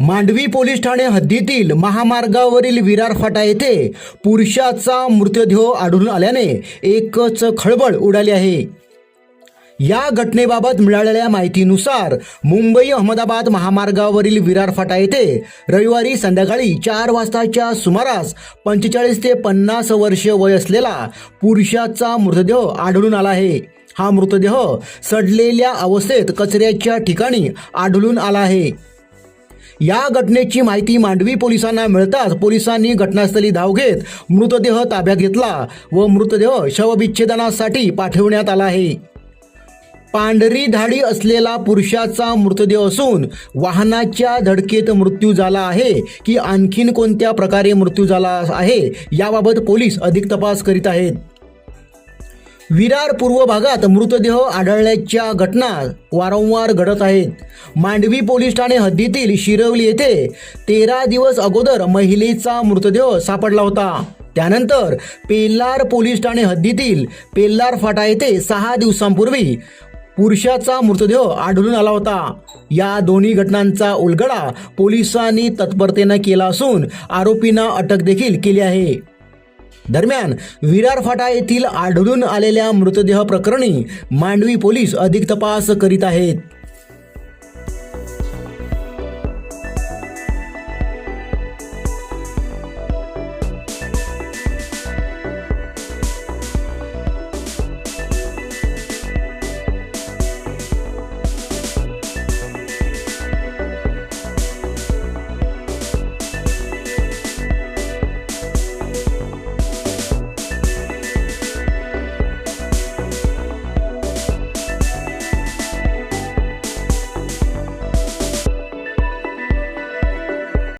Mandvi police Thane हद्दीतील महामार्गावरील विरार फाटा येथे पुरुषाचा मृतदेह आढळून आल्याने एकच खळबळ उडाली आहे। या घटनेबाबत मिळालेल्या माहितीनुसार मुंबई अहमदाबाद महामार्गावरील विरार फाटा येथे रविवारी संध्याकाळी 4 वाजताच्या सुमारास 45 ते 50 वर्ष वय असलेला पुरुषाचा मृतदेह आढळून आला आहे। हा मृतदेह सडलेल्या अवस्थेत कचऱ्याच्या ठिकाणी आढळून आला आहे। या घटनेची माहिती मांडवी पोलिसांना मिळताच पोलिसांनी घटनास्थळी धाव घेत मृतदेह ताब्यात घेतला व मृतदेह शवविच्छेदनासाठी पाठवण्यात आला आहे। पांढरी धाडी असलेला पुरुषाचा मृतदेह असून वाहनाच्या धडकेत मृत्यू झाला आहे की आणखीन कोणत्या प्रकारे मृत्यू झाला आहे याबाबत पोलीस अधिक तपास करीत आहेत। विरार पूर्व भागात मृतदेह आढळल्याच्या घटना वारंवार घडत आहेत। मांडवी पोलीस ठाणे हद्दीतील शिरवली येथे 13 दिवस अगोदर महिलेचा मृतदेह सापडला होता। त्यानंतर पेल्लार पोलीस ठाणे हद्दीतील पेल्लार फाटा येथे 6 दिवसांपूर्वी पुरुषाचा मृतदेह आढळून आला होता। या दोन्ही घटनांचा उलगडा पोलिसांनी तत्परतेने केला असून आरोपींना अटक देखील केली आहे। दरम्यान विरार फाटा येथील आढळून आलेल्या मृतदेह प्रकरणी मांडवी पोलीस अधिक तपास करीत आहेत।